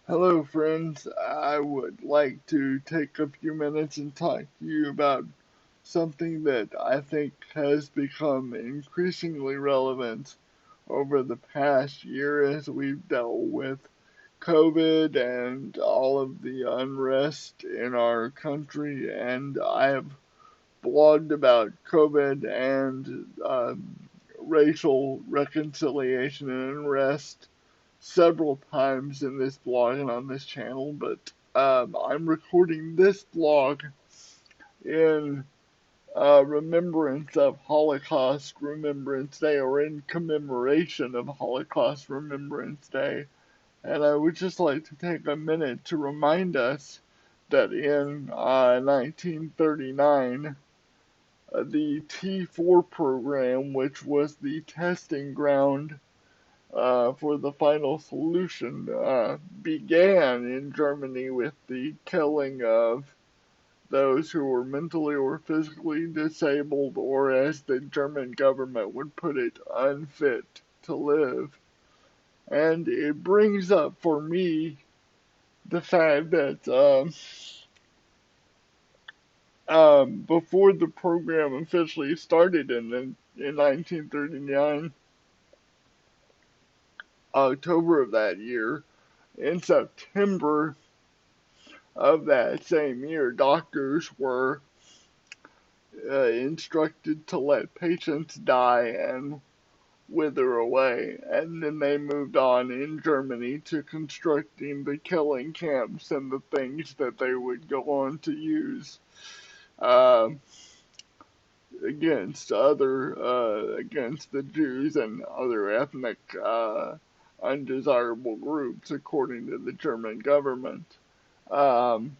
Hello, friends. I would like to take a few minutes and talk to you about something that I think has become increasingly relevant over the past year as we've dealt with COVID and all of the unrest in our country. And I have blogged about COVID and racial reconciliation and unrest several times in this blog and on this channel, but I'm recording this blog in remembrance of Holocaust Remembrance Day, or in commemoration of Holocaust Remembrance Day. And I would just like to take a minute to remind us that in 1939, the T4 program, which was the testing ground for the final solution began in Germany with the killing of those who were mentally or physically disabled, or as the German government would put it, unfit to live. And it brings up for me the fact that before the program officially started in 1939, October of that year, in September of that same year, doctors were instructed to let patients die and wither away, and then they moved on in Germany to constructing the killing camps and the things that they would go on to use uh, against the Jews and other ethnic undesirable groups, according to the German government. Um,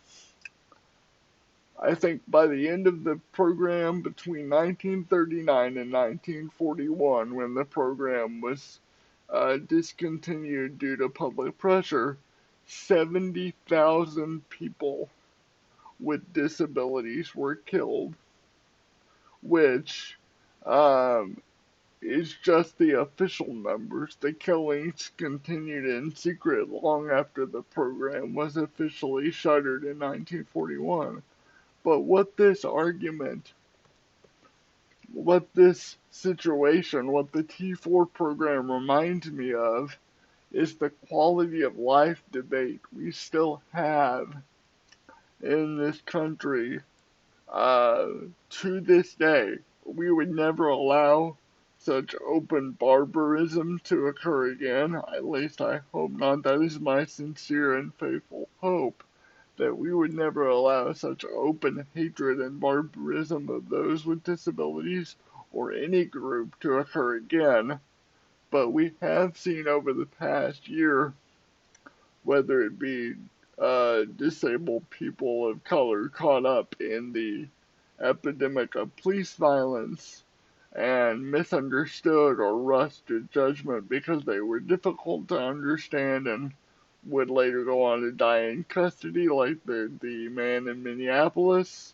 I think by the end of the program, between 1939 and 1941, when the program was discontinued due to public pressure, 70,000 people with disabilities were killed, which um, is just the official numbers. The killings continued in secret long after the program was officially shuttered in 1941. But what this situation, what the T4 program reminds me of is the quality of life debate we still have in this country uh, to this day. We would never allow such open barbarism to occur again. At least I hope not. That is my sincere and faithful hope, that we would never allow such open hatred and barbarism of those with disabilities or any group to occur again. But we have seen over the past year, whether it be disabled people of color caught up in the epidemic of police violence and misunderstood or rushed to judgment because they were difficult to understand and would later go on to die in custody, like the man in Minneapolis,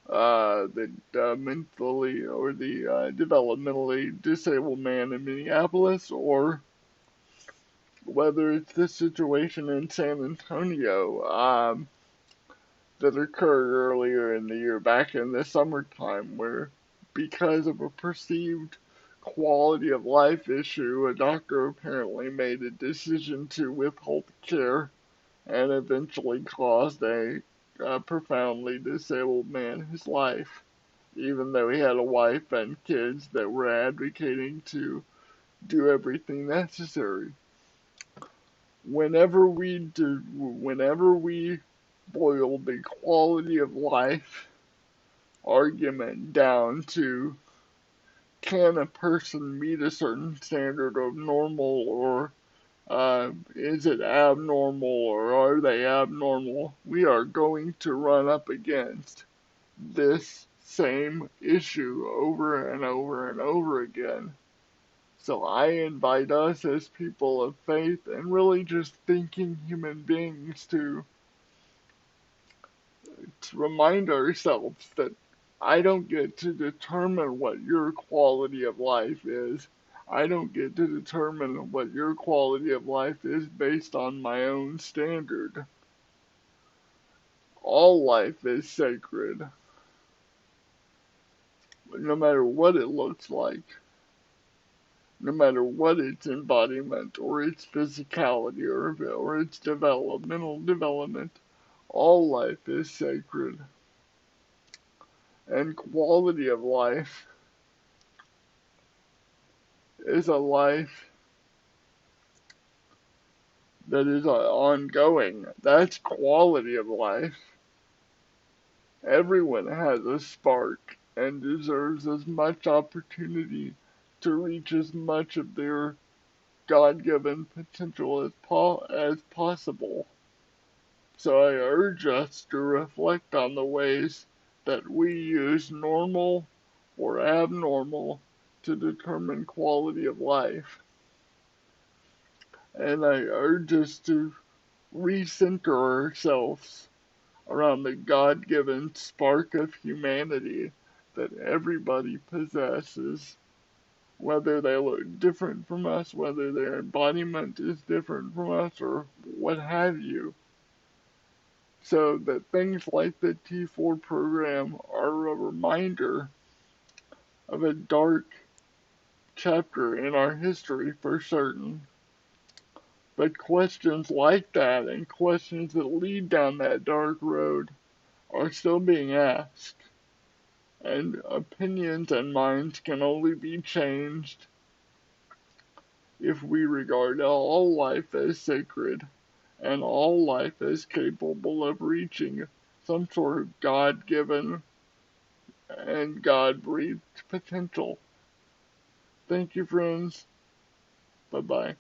the mentally or the developmentally disabled man in Minneapolis, or whether it's the situation in San Antonio that occurred earlier in the year, back in the summertime, where because of a perceived quality of life issue, a doctor apparently made a decision to withhold care and eventually caused a profoundly disabled man his life, even though he had a wife and kids that were advocating to do everything necessary. Whenever we boil the quality of life argument down to, can a person meet a certain standard of normal, or is it abnormal, or are they abnormal, we are going to run up against this same issue over and over and over again. So I invite us as people of faith and really just thinking human beings to remind ourselves that I don't get to determine what your quality of life is. I don't get to determine what your quality of life is based on my own standard. All life is sacred, no matter what it looks like, no matter what its embodiment or its physicality or its developmental development. All life is sacred. And quality of life is a life that is ongoing. That's quality of life. Everyone has a spark and deserves as much opportunity to reach as much of their God-given potential as possible. So I urge us to reflect on the ways that we use normal or abnormal to determine quality of life. And I urge us to recenter ourselves around the God-given spark of humanity that everybody possesses, whether they look different from us, whether their embodiment is different from us, or what have you. So that things like the T4 program are a reminder of a dark chapter in our history for certain. But questions like that and questions that lead down that dark road are still being asked. And opinions and minds can only be changed if we regard all life as sacred and all life as capable of reaching some sort of God-given and God-breathed potential. Thank you, friends. Bye-bye.